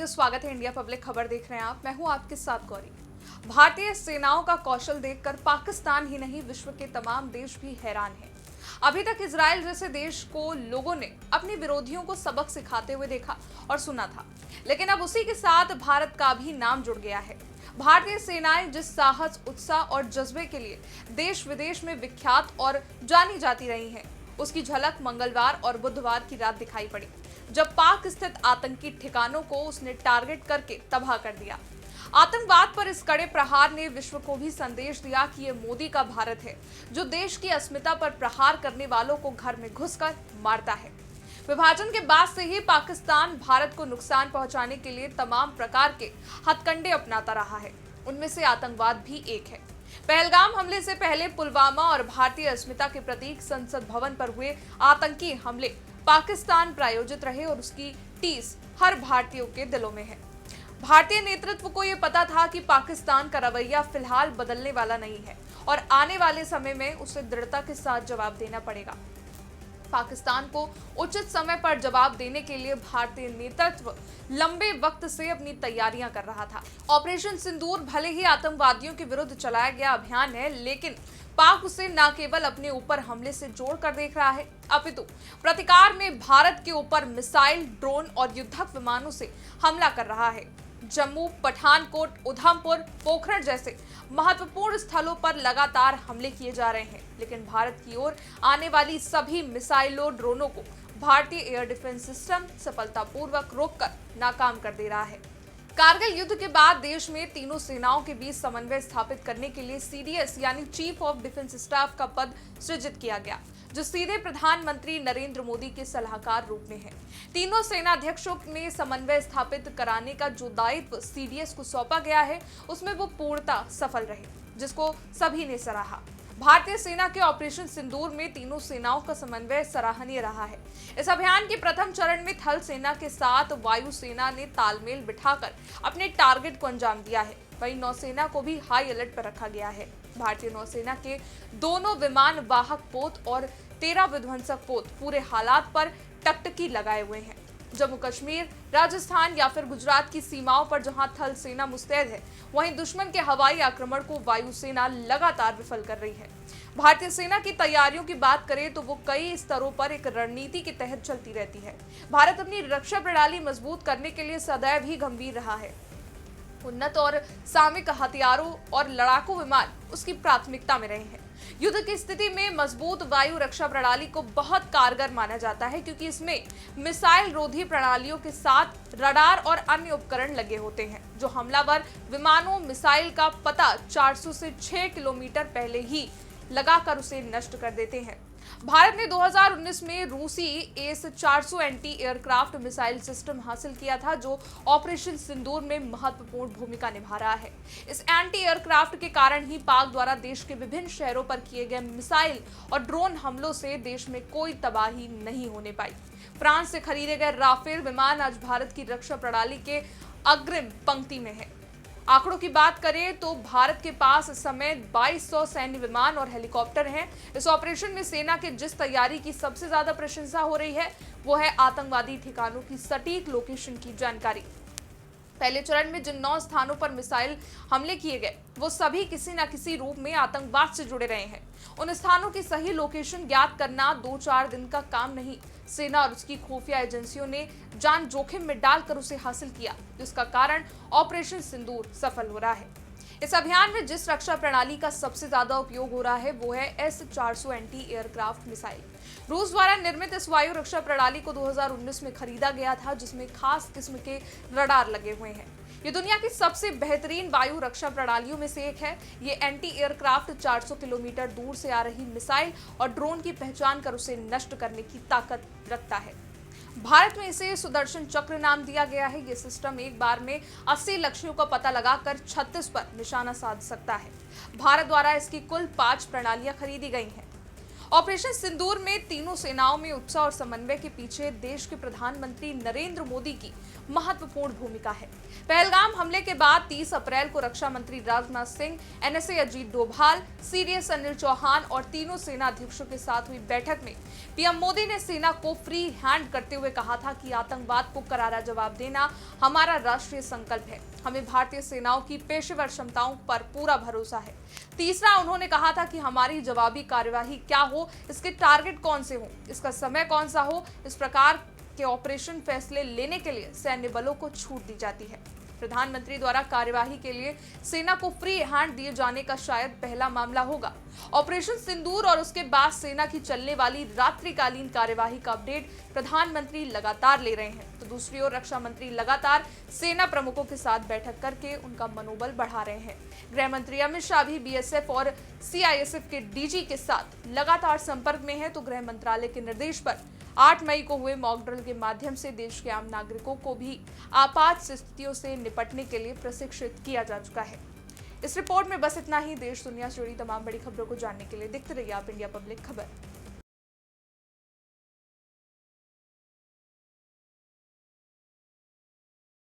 तो स्वागत है इंडिया पब्लिक खबर देख रहे हैं आप। मैं हूं आपके साथ गौरी। भारतीय सेनाओं का कौशल देखकर पाकिस्तान ही नहीं विश्व के तमाम देश भी हैरान हैं। अभी तक इजराइल जैसे देश को लोगों ने अपने विरोधियों को सबक सिखाते हुए देखा और सुना था, लेकिन अब उसी के साथ भारत का भी नाम जुड़ गया है। भारतीय सेनाएं जिस साहस, उत्साह और जज्बे के लिए देश विदेश में विख्यात और जानी जाती रही हैं, उसकी झलक मंगलवार और बुधवार की रात दिखाई पड़ी, जब पाक स्थित आतंकी ठिकानों को उसने टारगेट करके तबाह कर दिया। आतंकवाद पर इस कड़े प्रहार ने विश्व को भी संदेश दिया कि ये मोदी का भारत है, जो देश की अस्मिता पर प्रहार करने वालों को घर में घुसकर मारता है। विभाजन के बाद से ही पाकिस्तान भारत को नुकसान पहुंचाने के लिए तमाम प्रकार के हथकंडे अपनाता रहा है। उनमें से आतंकवाद भी एक है। पहलगाम हमले से पहले पुलवामा और भारतीय अस्मिता के प्रतीक संसद भवन पर हुए आतंकी हमले पाकिस्तान प्रायोजित रहे और उसकी टीस हर भारतीयों के दिलों में है। भारतीय नेतृत्व को यह पता था कि पाकिस्तान का रवैया फिलहाल बदलने वाला नहीं है और आने वाले समय में उसे दृढ़ता के साथ जवाब देना पड़ेगा। पाकिस्तान को उचित समय पर जवाब देने के लिए भारतीय नेतृत्व लंबे वक्त से अपनी तैयारियां कर रहा था। ऑपरेशन सिंदूर भले ही आतंकवादियों के विरुद्ध चलाया गया अभियान है, लेकिन पाक उसे न केवल अपने ऊपर हमले से जोड़कर देख रहा है, अपितु प्रतिकार में भारत के ऊपर मिसाइल, ड्रोन और युद्धक विमानों से हमला कर रहा है। जम्मू, पठानकोट, उधमपुर, पोखरण जैसे महत्वपूर्ण स्थलों पर लगातार हमले किए जा रहे हैं, लेकिन भारत की ओर आने वाली सभी मिसाइलों, ड्रोनों को भारतीय एयर डिफेंस सिस्टम सफलतापूर्वक रोककर नाकाम कर दे रहा है। कारगिल युद्ध के बाद देश में तीनों सेनाओं के बीच समन्वय स्थापित करने के लिए सीडीएस यानी चीफ ऑफ डिफेंस स्टाफ का पद सृजित किया गया, जो सीधे प्रधानमंत्री नरेंद्र मोदी के सलाहकार रूप में है। तीनों सेनाध्यक्षों ने समन्वय स्थापित कराने का जो दायित्व सीडीएस को सौंपा गया है, उसमें वो पूर्णतः सफल रहे, जिसको सभी ने सराहा। भारतीय सेना के ऑपरेशन सिंदूर में तीनों सेनाओं का समन्वय सराहनीय रहा है। इस अभियान के प्रथम चरण में थल सेना के साथ वायु सेना ने तालमेल बिठाकर अपने टारगेट को अंजाम दिया है। वहीं नौसेना को भी हाई अलर्ट पर रखा गया है। भारतीय नौसेना के दोनों विमान वाहक पोत और 13 विध्वंसक पोत पूरे हालात पर टकटकी लगाए हुए हैं। जम्मू कश्मीर, राजस्थान या फिर गुजरात की सीमाओं पर जहां थल सेना मुस्तैद है, वहीं दुश्मन के हवाई आक्रमण को वायुसेना लगातार विफल कर रही है। भारतीय सेना की तैयारियों की बात करें तो वो कई स्तरों पर एक रणनीति के तहत चलती रहती है। भारत अपनी रक्षा प्रणाली मजबूत करने के लिए सदैव ही गंभीर रहा है। उन्नत और सामरिक हथियारों और लड़ाकू विमान उसकी प्राथमिकता में रहे हैं। युद्ध की स्थिति में मजबूत वायु रक्षा प्रणाली को बहुत कारगर माना जाता है, क्योंकि इसमें मिसाइल रोधी प्रणालियों के साथ रडार और अन्य उपकरण लगे होते हैं, जो हमलावर विमानों, मिसाइल का पता 400 से 6 किलोमीटर पहले ही लगाकर उसे नष्ट कर देते हैं। भारत ने 2019 में रूसी एस-400 एंटी एयरक्राफ्ट मिसाइल सिस्टम हासिल किया था, जो ऑपरेशन सिंदूर में महत्वपूर्ण भूमिका निभा रहा है। इस एंटी एयरक्राफ्ट के कारण ही पाक द्वारा देश के विभिन्न शहरों पर किए गए मिसाइल और ड्रोन हमलों से देश में कोई तबाही नहीं होने पाई। फ्रांस से खरीदे गए राफेल विमान आज भारत की रक्षा प्रणाली के अग्रिम पंक्ति में है। आंकड़ों की बात करें तो भारत के पास इस समय 2200 सैन्य विमान और हेलीकॉप्टर हैं। इस ऑपरेशन में सेना के जिस तैयारी की सबसे ज्यादा प्रशंसा हो रही है, वो है आतंकवादी ठिकानों की सटीक लोकेशन की जानकारी। पहले चरण में जिन 9 स्थानों पर मिसाइल हमले किए गए, वो सभी किसी न किसी रूप में आतंकवाद से जुड़े रहे हैं। उन स्थानों की सही लोकेशन ज्ञात करना 2-4 दिन का काम नहीं। सेना और उसकी खुफिया एजेंसियों ने जान जोखिम में डालकर उसे हासिल किया, जिसका कारण ऑपरेशन सिंदूर सफल हो रहा है। इस अभियान में जिस रक्षा प्रणाली का सबसे ज्यादा उपयोग हो रहा है, वो है एस-400 एंटी एयरक्राफ्ट मिसाइल। रूस द्वारा निर्मित इस वायु रक्षा प्रणाली को 2019 में खरीदा गया था, जिसमें खास किस्म के रडार लगे हुए हैं। ये दुनिया की सबसे बेहतरीन वायु रक्षा प्रणालियों में से एक है। ये एंटी एयरक्राफ्ट 400 किलोमीटर दूर से आ रही मिसाइल और ड्रोन की पहचान कर उसे नष्ट करने की ताकत रखता है। भारत में इसे सुदर्शन चक्र नाम दिया गया है। ये सिस्टम एक बार में 80 लक्ष्यों का पता लगाकर 36 पर निशाना साध सकता है। भारत द्वारा इसकी कुल 5 प्रणालियां खरीदी गई हैं। ऑपरेशन सिंदूर में तीनों सेनाओं में उत्साह और समन्वय के पीछे देश के प्रधानमंत्री नरेंद्र मोदी की महत्वपूर्ण भूमिका है। पहलगाम हमले के बाद 30 अप्रैल को रक्षा मंत्री राजनाथ सिंह, एनएसए अजीत डोभाल, सीडीएस अनिल चौहान और तीनों सेना अध्यक्षों के साथ हुई बैठक में पीएम मोदी ने सेना को फ्री हैंड करते हुए कहा था कि आतंकवाद को करारा जवाब देना हमारा राष्ट्रीय संकल्प है। हमें भारतीय सेनाओं की पेशेवर क्षमताओं पर पूरा भरोसा है। तीसरा, उन्होंने कहा था कि हमारी जवाबी कार्यवाही क्या हो, इसके टारगेट कौन से हो, इसका समय कौन सा हो, इस प्रकार के ऑपरेशन फैसले लेने के लिए सैन्य बलों को छूट दी जाती है। प्रधानमंत्री द्वारा कार्यवाही के लिए सेना को फ्री हैंड दिए जाने का शायद पहला मामला होगा। ऑपरेशन सिंदूर और उसके बाद सेना की चलने वाली रात्रिकालीन कार्यवाही का अपडेट प्रधानमंत्री लगातार ले रहे हैं, तो दूसरी ओर रक्षा मंत्री लगातार सेना प्रमुखों के साथ बैठक करके उनका मनोबल बढ़ा रहे हैं। गृह मंत्री अमित शाह भी बीएसएफ और सीआईएसएफ के डीजी के साथ लगातार संपर्क में है, तो गृह मंत्रालय के निर्देश पर 8 मई को हुए मॉक ड्रिल के माध्यम से देश के आम नागरिकों को भी आपात स्थितियों से निपटने के लिए प्रशिक्षित किया जा चुका है। इस रिपोर्ट में बस इतना ही। देश दुनिया से जुड़ी तमाम बड़ी खबरों को जानने के लिए देखते रहिए आप इंडिया पब्लिक खबर।